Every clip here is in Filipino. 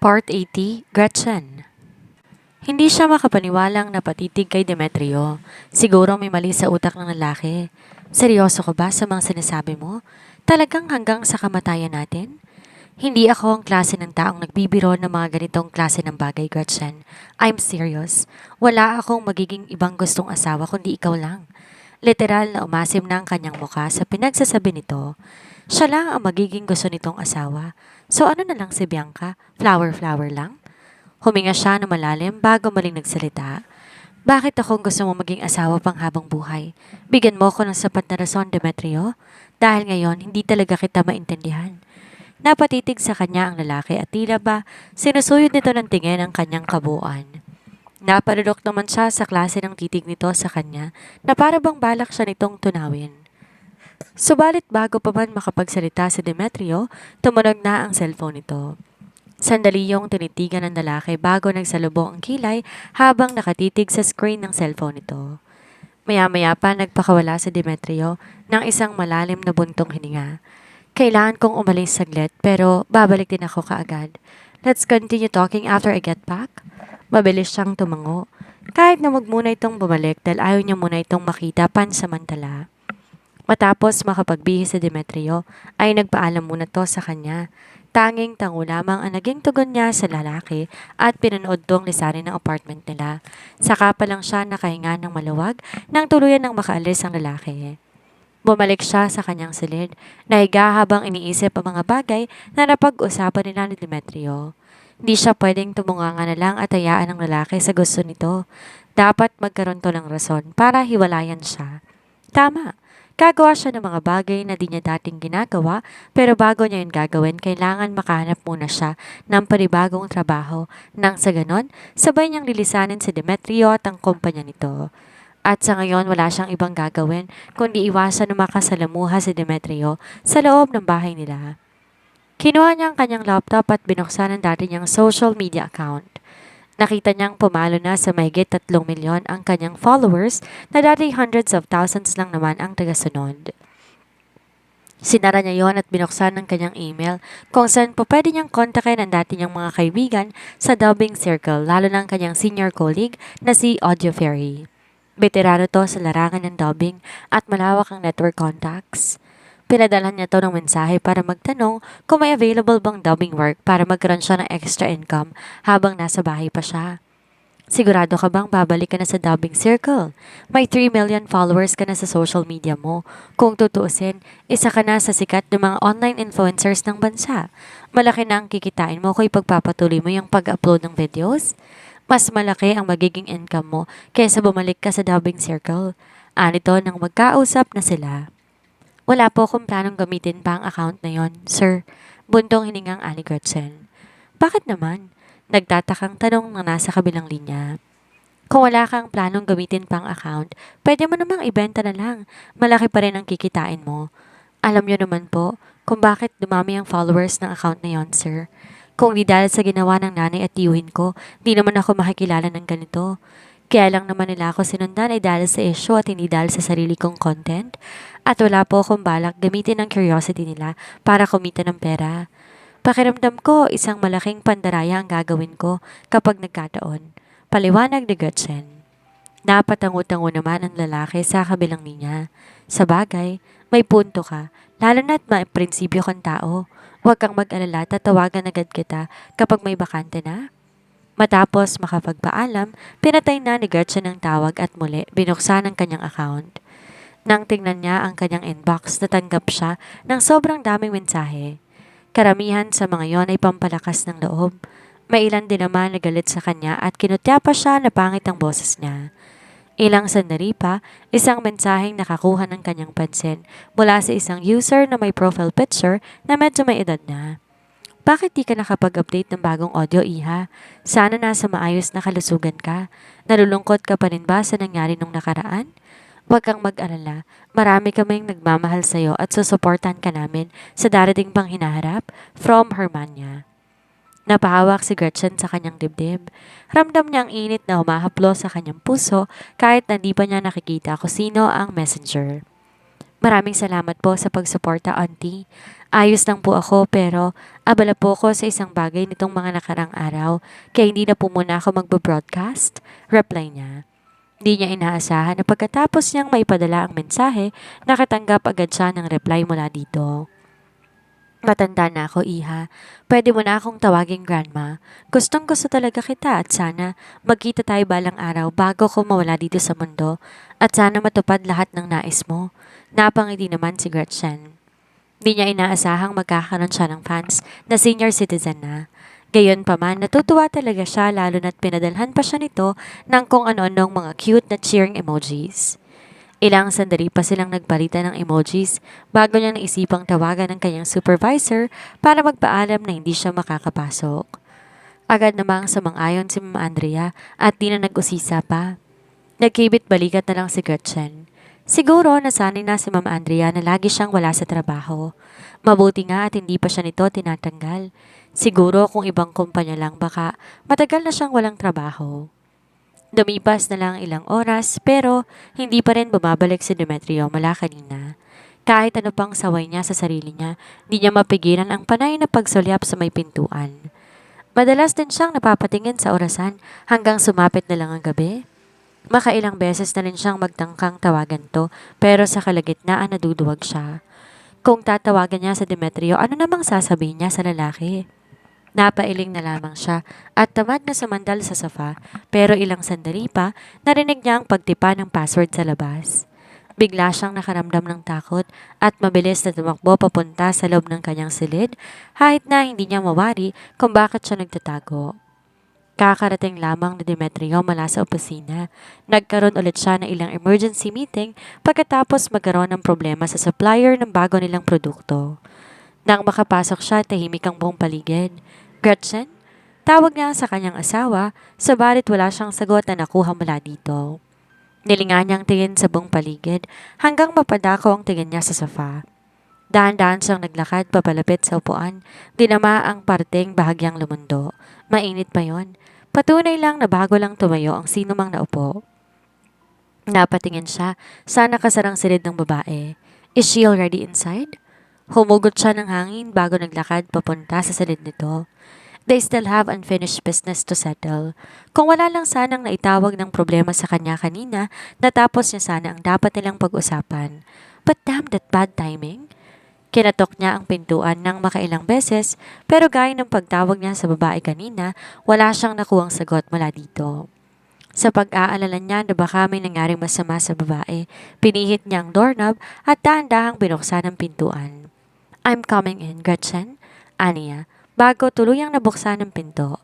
Part 80, Gretchen. Hindi siya makapaniwalang napatitig kay Demetrio. Siguro may mali sa utak ng lalaki. Seryoso ka ba sa mga sinasabi mo? Talagang hanggang sa kamatayan natin? Hindi ako ang klase ng taong nagbibiro ng mga ganitong klase ng bagay, Gretchen. I'm serious. Wala akong magiging ibang gustong asawa kundi ikaw lang. Literal na umasim na ang kanyang muka sa pinagsasabi nito. Siya lang ang magiging gusto nitong asawa. So ano na lang si Bianca? Flower-flower lang? Huminga siya na malalim bago muling nagsalita. Bakit akong gusto mo maging asawa pang habang buhay? Bigyan mo ko ng sapat na rason, Demetrio. Dahil ngayon, hindi talaga kita maintindihan. Napatitig sa kanya ang lalaki at tila ba sinusuyod nito ng tingin ang kanyang kabuuan. Napadudok naman siya sa klase ng titig nito sa kanya na para bang balak siya nitong tunawin. Subalit bago pa man makapagsalita si Demetrio, tumunog na ang cellphone nito. Sandali yung tinitigan ng lalaki bago nagsalubong ang kilay habang nakatitig sa screen ng cellphone nito. Maya-maya pa nagpakawala si Demetrio ng isang malalim na buntong hininga. Kailangan kong umalis saglit pero babalik din ako kaagad. Let's continue talking after I get back. Mabilis siyang tumango. Kahit na wag muna itong bumalik dahil ayaw niya muna itong makita pansamantala. Matapos makapagbihis si Demetrio ay nagpaalam muna to sa kanya. Tanging tango lamang ang naging tugon niya sa lalaki at pinanood tong lisanin ng apartment nila. Saka pa lang siya nakahinga ng maluwag nang tuluyan ng makaalis ang lalaki. Bumalik siya sa kanyang silid, nahiga habang iniisip ang mga bagay na napag-usapan nila ni Demetrio. Hindi siya pwedeng tumunganga na lang at hayaan ng lalaki sa gusto nito. Dapat magkaroon to ng rason para hiwalayan siya. Tama. Gagawa siya ng mga bagay na di niya dating ginagawa pero bago niya yun gagawin, kailangan makahanap muna siya ng panibagong trabaho nang sa ganon, sabay niyang lilisanin si Demetrio at ang kumpanya nito. At sa ngayon wala siyang ibang gagawin kundi iwasan na makasalamuha si Demetrio sa loob ng bahay nila. Kinuha niya ang kanyang laptop at binuksan ang dati niyang social media account. Nakita niyang pumalo na sa mahigit 3 milyon ang kanyang followers na dati hundreds of thousands lang naman ang tagasunod. Sinara niya yon at binuksan ng kanyang email kung saan po pwede niyang kontakin ang dati niyang mga kaibigan sa dubbing circle lalo ng kanyang senior colleague na si Audio Fairy. Veterano to sa larangan ng dubbing at malawak ang network contacts. Pinadalhan niya to ng mensahe para magtanong kung may available bang dubbing work para magkaroon siya ng extra income habang nasa bahay pa siya. Sigurado ka bang babalik ka na sa dubbing circle? May 3 million followers ka na sa social media mo. Kung tutuusin, isa ka na sa sikat ng mga online influencers ng bansa. Malaki na ang kikitain mo kung ipagpapatuloy mo yung pag-upload ng videos. Mas malaki ang magiging income mo kaysa bumalik ka sa dubbing circle. Anito nang magkausap na sila. Wala po akong planong gamitin pa ang account na yon, sir. Buntong hiningang ani Gretchen. Bakit naman? Nagtatakang tanong na nasa kabilang linya. Kung wala kang planong gamitin pang account, pwede mo namang ibenta na lang. Malaki pa rin ang kikitain mo. Alam niyo naman po kung bakit dumami ang followers ng account na yon, sir. Kung di dahil sa ginawa ng nanay at tiyuhin ko, di naman ako makikilala ng ganito. Kaya lang naman nila ako sinundan ay dahil sa issue at hindi dahil sa sarili kong content. At wala po akong balak gamitin ang curiosity nila para kumita ng pera. Pakiramdam ko isang malaking pandaraya ang gagawin ko kapag nagkataon. Paliwanag ni Gretchen. Napatango-tango naman ang lalaki sa kabilang linya. Sa bagay, may punto ka, lalo na't may prinsipyo kang tao. Huwag kang mag-alala, tatawagan agad kita kapag may bakante na. Matapos makapagpaalam, pinatay na ni Gretchen ang tawag at muli binuksan ang kanyang account. Nang tingnan niya ang kanyang inbox, natanggap siya ng sobrang daming mensahe. Karamihan sa mga yon ay pampalakas ng loob. May ilan din naman nagalit sa kanya at kinutya pa siya na pangit ang boses niya. Ilang sandali pa, isang mensaheng nakakuha ng kanyang pansin mula sa isang user na may profile picture na medyo may edad na. Bakit di ka nakapag-update ng bagong audio, Iha? Sana nasa maayos na kalusugan ka. Nalulungkot ka pa rin ba sa nangyari nung nakaraan? Huwag kang mag-alala. Marami kaming nagmamahal sa'yo at susuportan ka namin sa darating pang hinaharap. From Hermania. Napahawak si Gretchen sa kanyang dibdib. Ramdam niya ang init na humahaplo sa kanyang puso kahit na di pa niya nakikita kung sino ang messenger. Maraming salamat po sa pagsuporta, Auntie. Ayos lang po ako pero abala po ako sa isang bagay nitong mga nakarang araw kaya hindi na po muna ako magbo-broadcast. Reply niya. Di niya inaasahan na pagkatapos niyang maipadala ang mensahe, nakatanggap agad siya ng reply mula dito. Matanda na ako, Iha. Pwede mo na akong tawaging grandma. Gustong gusto talaga kita at sana magkita tayo balang araw bago ko mawala dito sa mundo at sana matupad lahat ng nais mo. Napangiti naman si Gretchen. Di niya inaasahang magkakaroon siya ng fans na senior citizen na. Gayon pa man, natutuwa talaga siya lalo na't pinadalhan pa siya nito ng kung ano-anong mga cute na cheering emojis. Ilang sandali pa silang nagpalitan ng emojis bago niya naisipang tawagan ng kanyang supervisor para magpaalam na hindi siya makakapasok. Agad namang sumang-ayon si Mama Andrea at di na nag-usisa pa. Nagkibit balikat na lang si Gretchen. Siguro nasanay na si Mama Andrea na lagi siyang wala sa trabaho. Mabuti nga at hindi pa siya nito tinatanggal. Siguro kung ibang kumpanya lang baka matagal na siyang walang trabaho. Lumipas na lang ilang oras pero hindi pa rin bumabalik si Demetrio mula kanina. Kahit ano pang saway niya sa sarili niya, di niya mapigilan ang panay na pagsulyap sa may pintuan. Madalas din siyang napapatingin sa orasan hanggang sumapit na lang ang gabi. Makailang beses na rin siyang magtangkang tawagan to pero sa kalagitnaan naduduwag siya. Kung tatawagan niya sa Demetrio, ano namang sasabihin niya sa lalaki? Napailing na lamang siya at tamad na sumandal sa sofa pero ilang sandali pa narinig niya ang pagtipa ng password sa labas. Bigla siyang nakaramdam ng takot at mabilis na tumakbo papunta sa loob ng kanyang silid kahit na hindi niya mawari kung bakit siya nagtatago. Kakarating lamang ni Demetrio mula sa opisina. Nagkaroon ulit siya ng ilang emergency meeting pagkatapos magkaroon ng problema sa supplier ng bago nilang produkto. Nang makapasok siya, tahimik ang buong paligid. Gretchen? Tawag niya sa kanyang asawa, sabalit wala siyang sagot na nakuha mula dito. Nilingan niyang tingin sa buong paligid hanggang mapadako ang tingin niya sa sofa. Dahan-dahan siyang naglakad papalapit sa upuan, dinama ang parteng bahagyang lumundo. Mainit pa yon. Patunay lang na bago lang tumayo ang sinumang naupo. Napatingin siya sa nakasarang silid ng babae. Is she already inside? Humugot siya ng hangin bago naglakad papunta sa silid nito. They still have unfinished business to settle. Kung wala lang sanang naitawag ng problema sa kanya kanina, natapos niya sana ang dapat nilang pag-usapan. But damn that bad timing. Kinatok niya ang pintuan ng makailang beses pero gaya ng pagtawag niya sa babae kanina, wala siyang nakuhang sagot mula dito. Sa pag-aalala niya na baka may nangyaring masama sa babae, pinihit niya ang doorknob at dahan-dahang binuksan ang pintuan. I'm coming in, Gretchen. Aniya, bago tuluyang nabuksan ang pinto.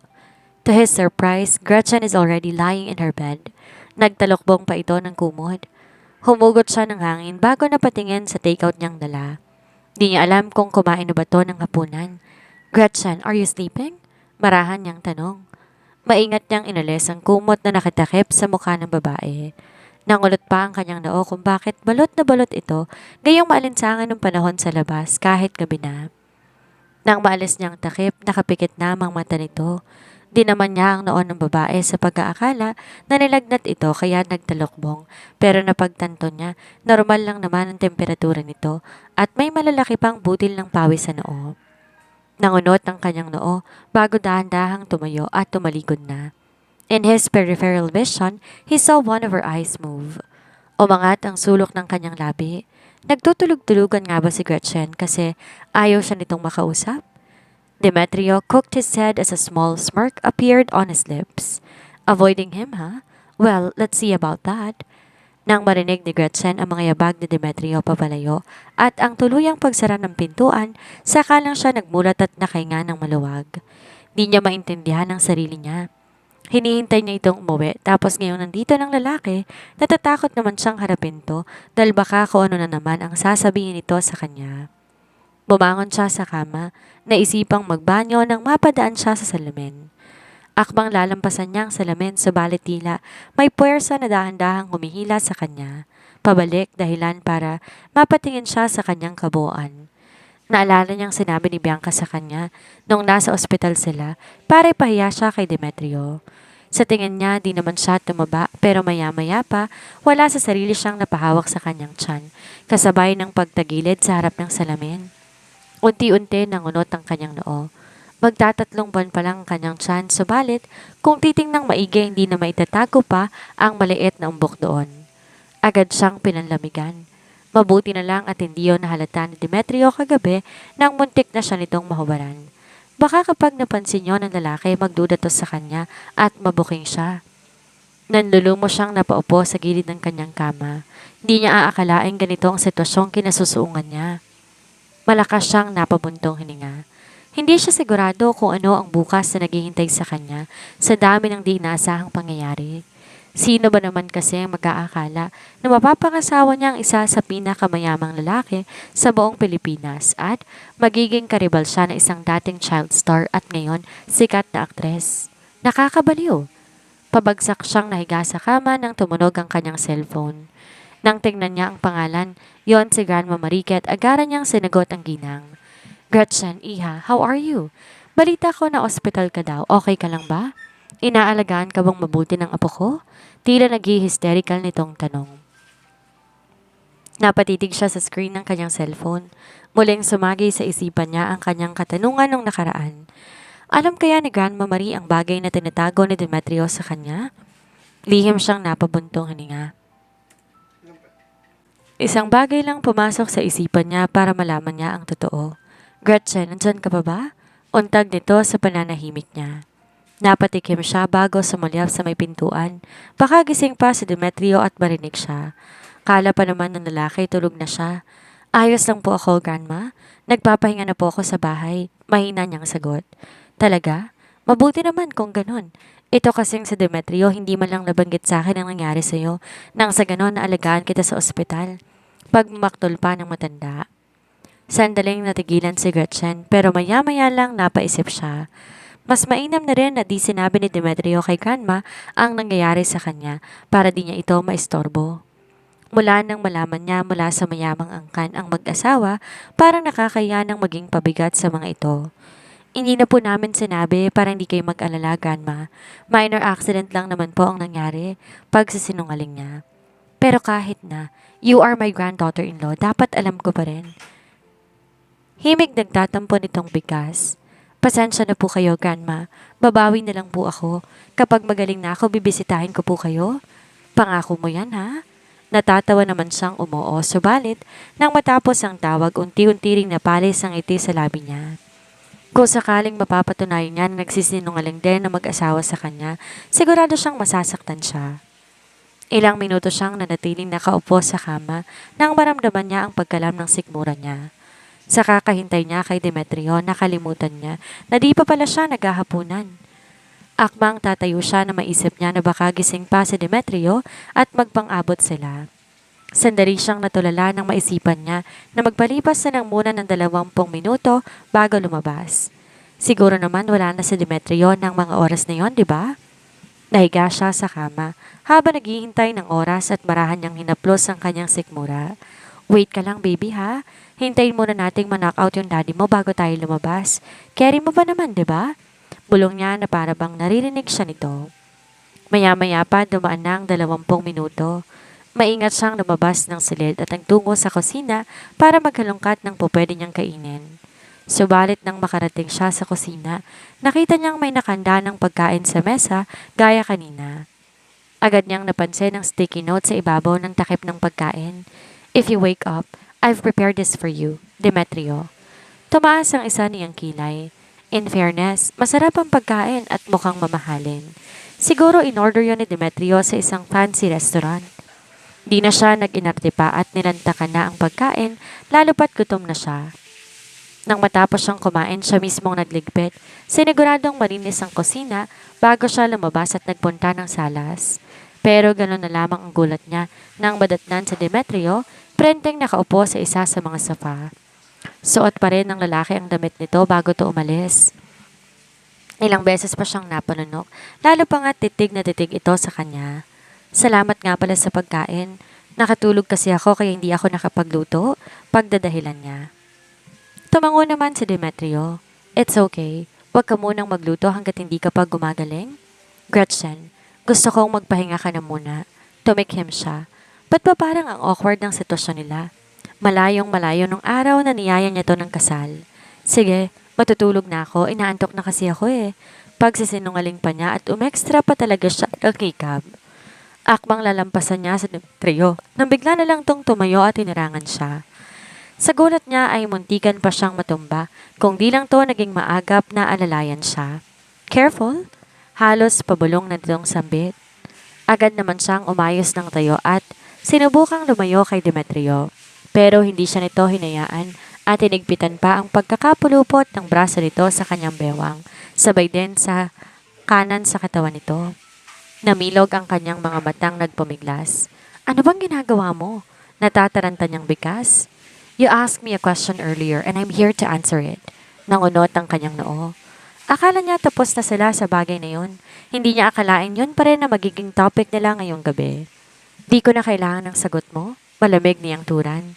To his surprise, Gretchen is already lying in her bed. Nagtalokbong pa ito ng kumod. Humugot siya ng hangin bago napatingin sa takeout niyang dala. Di niya alam kung kumain na ba to ng hapunan. Gretchen, are you sleeping? Marahan niyang tanong. Maingat niyang inalis ang kumot na nakatakip sa mukha ng babae. Nangulot pa ang kanyang noo kung bakit balot na balot ito, gayong maalinsangan ng panahon sa labas kahit gabi na. Nang maalis niyang takip, nakapikit na ang mata nito. Di naman niya ang noon ng babae sa pag-aakala na nilagnat ito kaya nagtalokbong. Pero napagtanto niya, normal lang naman ang temperatura nito at may malalaki pang butil ng pawis sa noo. Nangunot ang kanyang noo bago dahan-dahang tumayo at tumalikod na. In his peripheral vision, he saw one of her eyes move. Umangat ang sulok ng kanyang labi. Nagtutulog-tulugan nga ba si Gretchen kasi ayaw siya nitong makausap? Demetrio cocked his head as a small smirk appeared on his lips. Avoiding him, huh? Well, let's see about that. Nang marinig ni Gretchen ang mga yabag ni Demetrio papalayo at ang tuluyang pagsara ng pintuan, saka lang siya nagmulat at nakahinga ng maluwag. Di niya maintindihan ang sarili niya. Hinihintay niya itong umuwi tapos ngayon nandito ng lalaki, natatakot naman siyang harapin to dahil baka kung ano na naman ang sasabihin nito sa kanya. Bumangon siya sa kama, naisipang magbanyo nang mapadaan siya sa salamin. Akbang lalampasan niya ang salamin subalit tila may puwersa na dahan-dahang humihila sa kanya. Pabalik dahilan para mapatingin siya sa kanyang kabuuan. Naalala niyang sinabi ni Bianca sa kanya nung nasa ospital sila para ipahiya siya kay Demetrio. Sa tingin niya di naman siya tumaba pero maya-maya pa wala sa sarili siyang napahawak sa kanyang tiyan kasabay ng pagtagilid sa harap ng salamin. Unti-unti nangunot ang kanyang noo. Magtatatlong buwan pa lang ang kanyang tiyan, subalit kung titingnang maigi hindi na maitatago pa ang maliit na umbok doon. Agad siyang pinanlamigan. Mabuti na lang at hindi yun nahalata ni Demetrio kagabi nang muntik na siya nitong mahubaran. Baka kapag napansin yon ng lalaki magduda to sa kanya at mabuking siya. Nanlulumo siyang napaupo sa gilid ng kanyang kama. Hindi niya aakalaing ganito ang sitwasyong kinasusuungan niya. Malakas siyang napabuntong hininga. Hindi siya sigurado kung ano ang bukas na naghihintay sa kanya sa dami ng di inaasahang pangyayari. Sino ba naman kasi ang mag-aakala na mapapangasawa niya ang isa sa pinakamayamang lalaki sa buong Pilipinas at magiging karibal siya na isang dating child star at ngayon sikat na aktres. Nakakabaliw. Pabagsak siyang nahiga sa kama nang tumunog ang kanyang cellphone. Nang tingnan niya ang pangalan, yon si Grandma Mariket, agaran niyang sinagot ang ginang. Gretchen, Iha, how are you? Balita ko na ospital ka daw, okay ka lang ba? Inaalagaan ka bang mabuti ng apo ko? Tila nag-hysterical nitong tanong. Napatitig siya sa screen ng kanyang cellphone. Muling sumagi sa isipan niya ang kanyang katanungan nung nakaraan. Alam kaya ni Grandma Marie ang bagay na tinatago ni Demetrio sa kanya? Lihim siyang napabuntong hininga. Isang bagay lang pumasok sa isipan niya para malaman niya ang totoo. Gretchen, nandyan ka pa ba? Untag nito sa pananahimik niya. Napatikim siya bago sumulyap sa may pintuan. Baka gising pa si Demetrio at marinig siya. Kala pa naman ng lalaki tulog na siya. Ayos lang po ako, Grandma. Nagpapahinga na po ako sa bahay. Mahina niyang sagot. Talaga? Mabuti naman kung ganon. Ito kasing si Demetrio hindi man lang nabanggit sa akin ang nangyari sa'yo nang sa ganon naalagaan kita sa ospital. Pagmaktol pa ng matanda. Sandaling natigilan si Gretchen pero maya-maya lang napaisip siya. Mas mainam na rin na di sinabi ni Demetrio kay Grandma ang nangyayari sa kanya para di niya ito maistorbo. Mula nang malaman niya mula sa mayamang angkan ang mag-asawa, parang nakakaya nang maging pabigat sa mga ito. Hindi na po namin sinabi para hindi kayo mag-alala, Grandma. Minor accident lang naman po ang nangyari, pagsisinungaling niya. Pero kahit na, you are my granddaughter-in-law, dapat alam ko pa rin. Himig nagtatampo nitong bigkas. Pasensya na po kayo, Grandma. Babawi na lang po ako. Kapag magaling na ako, bibisitahin ko po kayo. Pangako mo yan, ha? Natatawa naman siyang umoo, subalit nang matapos ang tawag, unti-unti ring napalis ang ngiti sa labi niya. Kung sakaling mapapatunayan niya na nagsisinungaling din na mag-asawa sa kanya, sigurado siyang masasaktan siya. Ilang minuto siyang nanatiling nakaupo sa kama nang maramdaman niya ang pagkalam ng sikmura niya. Sa kakahintay niya kay Demetrio, nakalimutan niya na di pa pala siya naghahapunan. Akmang tatayo siya na maisip niya na baka gising pa si Demetrio at magpang-abot sila. Sandali siyang natulala nang maisipan niya na magpalipas na ng muna ng 20 minuto bago lumabas. Siguro naman wala na si Demetrio ng mga oras na yon, di ba? Nahiga siya sa kama habang naghihintay ng oras at marahan niyang hinaplos ang kanyang sikmura. Wait ka lang, baby, ha? Hintayin muna nating ma-knock out yung daddy mo bago tayo lumabas. Carry mo pa naman, di ba? Bulong niya na para bang naririnig siya nito. Maya-maya pa dumaan na ang 20 minuto. Maingat siyang lumabas ng silid at nagtungo sa kusina para maghalongkat ng pupwede niyang kainin. Subalit nang makarating siya sa kusina, nakita niyang may nakanda ng pagkain sa mesa gaya kanina. Agad niyang napansin ang sticky note sa ibabaw ng takip ng pagkain. If you wake up, I've prepared this for you, Demetrio. Tumaas ang isa niyang kilay. In fairness, masarap ang pagkain at mukhang mamahalin. Siguro in-order yun ni Demetrio sa isang fancy restaurant. Di na siya nag-inarte pa at nilantakan na ang pagkain, lalo pat gutom na siya. Nang matapos siyang kumain, siya mismong nagligpit. Siniguradong malinis ang kusina bago siya lumabas at nagpunta ng salas. Pero gano'n na lamang ang gulat niya nang madatnan sa Demetrio, prenteng nakaupo sa isa sa mga sofa. Suot pa rin ng lalaki ang damit nito bago to umalis. Ilang beses pa siyang napanunok, lalo pa nga titig na titig ito sa kanya. Salamat nga pala sa pagkain. Nakatulog kasi ako kaya hindi ako nakapagluto, pagdadahilan niya. Tumango naman si Demetrio. It's okay. Huwag ka munang magluto hanggat hindi ka pa gumagaling. Gretchen, gusto kong magpahinga ka na muna. Tumikhim siya. Ba't ba parang ang awkward ng sitwasyon nila? Malayong malayo nung araw na niyaya niya to ng kasal. Sige, matutulog na ako. Inaantok na kasi ako eh. Pagsisinungaling pa niya at umextra pa talaga siya ng kikab. Akmang lalampasan niya sa trio nang bigla na lang tong tumayo at hinirangan siya. Sa gulat niya ay muntikan pa siyang matumba kung di lang to naging maagap na alalayan siya. Careful! Halos pabulong na ditong sambit. Agad naman siyang umayos ng tayo at sinubukang lumayo kay Demetrio. Pero hindi siya nito hinayaan at hinigpitan pa ang pagkakapulupot ng braso nito sa kanyang bewang, sabay din sa kanan sa katawan nito. Namilog ang kanyang mga matang nagpumiglas. Ano bang ginagawa mo? Natataranta niyang bikas. You asked me a question earlier and I'm here to answer it. Nangunot ang kanyang noo. Akala niya tapos na sila sa bagay na yun. Hindi niya akalain yun pa rin na magiging topic nila ngayong gabi. Di ko na kailangan ng sagot mo. Malamig niyang turan.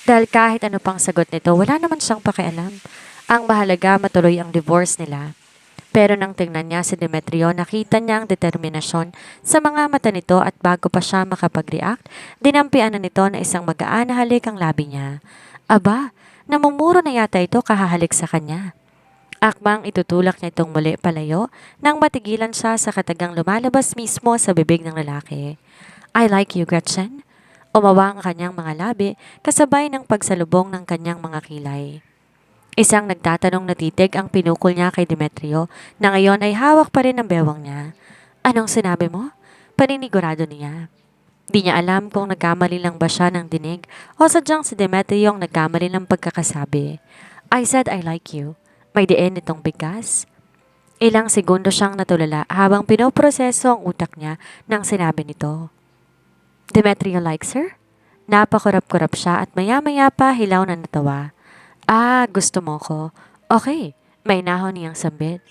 Dahil kahit ano pang sagot nito, wala naman siyang pakialam. Ang mahalaga matuloy ang divorce nila. Pero nang tingnan niya si Demetrio, nakita niya ang determinasyon sa mga mata nito at bago pa siya makapag-react, dinampian na nito na isang magaan na halik ang labi niya. Aba, namumuro na yata ito kahahalik sa kanya. Akmang itutulak niya itong muli palayo nang matigilan siya sa katagang lumalabas mismo sa bibig ng lalaki. I like you, Gretchen. Umawa ang kanyang mga labi kasabay ng pagsalubong ng kanyang mga kilay. Isang nagtatanong na titig ang pinukol niya kay Demetrio na ngayon ay hawak pa rin ang bewang niya. Anong sinabi mo? Paninigurado niya. Di niya alam kung nagkamali lang ba siya ng dinig o sadyang si Demetrio ang nagkamali ng pagkakasabi. I said I like you. May diin itong bigkas. Ilang segundo siyang natulala habang pinoproseso ang utak niya nang sinabi nito. Demetrio likes her? Napakurap-kurap siya at maya-maya pa hilaw na natawa. Ah, gusto mo ko. Okay, may nahon niyang sambit.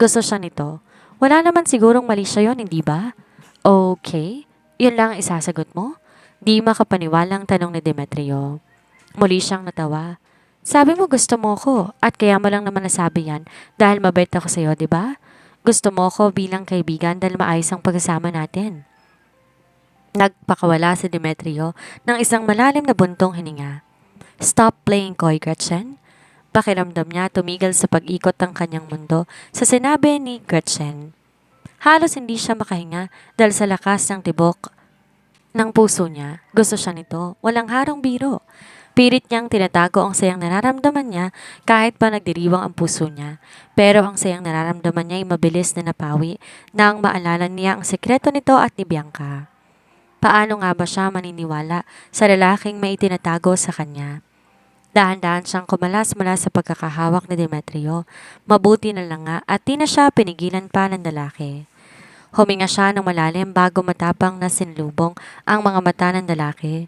Gusto siya nito. Wala naman sigurong mali siya yon, hindi ba? Okay, yun lang ang isasagot mo? Di makapaniwalang tanong ni Demetrio. Muli siyang natawa. Sabi mo gusto mo ko at kaya mo lang naman nasabi yan dahil mabait ako sa'yo, di ba? Gusto mo ko bilang kaibigan dahil maayos ang pagkasama natin. Nagpakawala si Demetrio ng isang malalim na buntong hininga. Stop playing coy, Gretchen. Pakiramdam niya tumigil sa pag-ikot ng kanyang mundo sa sinabi ni Gretchen. Halos hindi siya makahinga dahil sa lakas ng tibok ng puso niya. Gusto siya nito, walang harong biro. Pilit niyang tinatago ang sayang nararamdaman niya kahit pa nagdiriwang ang puso niya. Pero ang sayang nararamdaman niya ay mabilis na napawi nang maalala niya ang sekreto nito at ni Bianca. Paano nga ba siya maniniwala sa lalaking may itinatago sa kanya? Dahan-dahan siyang kumalas mula sa pagkakahawak ni Demetrio. Mabuti na lang nga at di na siya pinigilan pa ng lalaki. Huminga siya ng malalim bago matapang na sinlubong ang mga mata ng lalaki.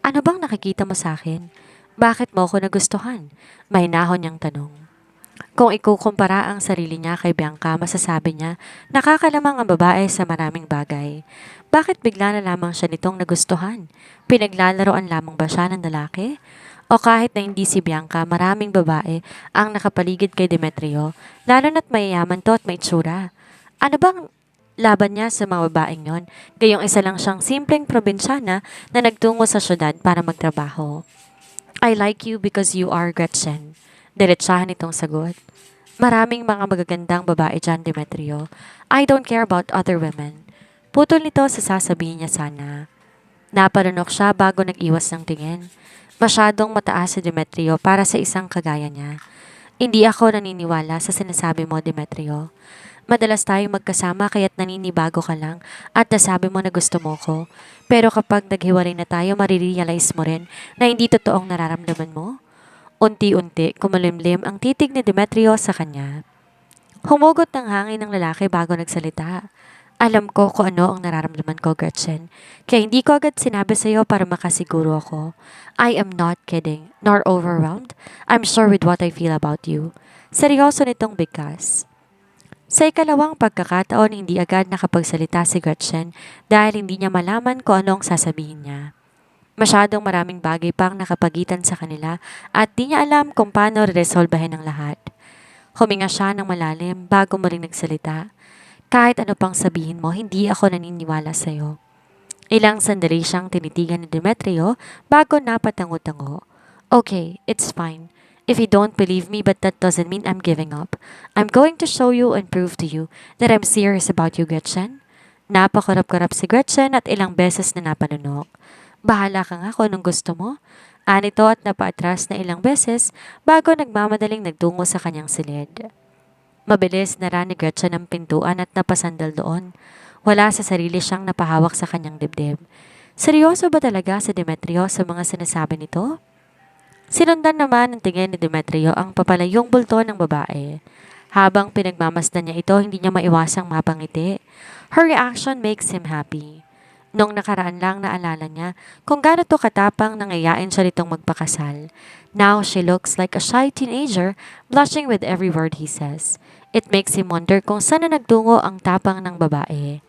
Ano bang nakikita mo sa akin? Bakit mo ako nagustuhan? May nahon niyang tanong. Kung ikukumpara ang sarili niya kay Bianca, masasabi niya, nakakalamang ang babae sa maraming bagay. Bakit bigla na lamang siya nitong nagustuhan? Pinaglalaroan lamang ba siya ng lalaki? O kahit na hindi si Bianca, maraming babae ang nakapaligid kay Demetrio, lalo na't mayayaman to at may itsura. Ano bang laban niya sa mga babaeng yon? Gayong isa lang siyang simpleng probinsyana na nagtungo sa syudad para magtrabaho. I like you because you are Gretchen. Diretsahan itong sagot. Maraming mga magagandang babae dyan, Demetrio. I don't care about other women. Putol nito sa sasabihin niya sana. Naparunok siya bago nag-iwas ng tingin. Masyadong mataas si Demetrio para sa isang kagaya niya. Hindi ako naniniwala sa sinasabi mo, Demetrio. Madalas tayong magkasama kaya't naninibago ka lang at nasabi mo na gusto mo ko. Pero kapag naghiwalay na tayo, marirealize mo rin na hindi totoong nararamdaman mo. Unti-unti, kumalimlim ang titig ni Demetrio sa kanya. Humugot ng hangin ng lalaki bago nagsalita. Alam ko kung ano ang nararamdaman ko, Gretchen. Kaya hindi ko agad sinabi sa'yo para makasiguro ako. I am not kidding, nor overwhelmed. I'm sure with what I feel about you. Seryoso nitong bigkas. Sa ikalawang pagkakataon, hindi agad nakapagsalita si Gretchen dahil hindi niya malaman kung ano ang sasabihin niya. Masyadong maraming bagay pang nakapagitan sa kanila at di niya alam kung paano resolbahin ang lahat. Huminga siya ng malalim bago muling nagsalita. Kahit ano pang sabihin mo, hindi ako naniniwala sa'yo. Ilang sandali siyang tinitigan ni Demetrio bago napatango-tango. Okay, it's fine. If you don't believe me, but that doesn't mean I'm giving up. I'm going to show you and prove to you that I'm serious about you, Gretchen. Napakarap-karap si Gretchen at ilang beses na napanunok. Bahala ka nga kung anong gusto mo. Anito at napaatras na ilang beses bago nagmamadaling nagtungo sa kanyang silid. Mabilis nara ni Gretchen ang pintuan at napasandal doon. Wala sa sarili siyang napahawak sa kanyang dibdib. Seryoso ba talaga si Demetrio sa mga sinasabi nito? Sinundan naman ng tingin ni Demetrio ang papalayong bulto ng babae. Habang pinagmamasdan niya ito, hindi niya maiwasang mapangiti. Her reaction makes him happy. Nung nakaraan lang naalala niya kung gaano to katapang nangayain siya nitong magpakasal. Now she looks like a shy teenager, blushing with every word he says. It makes him wonder kung saan na nagtungo ang tapang ng babae.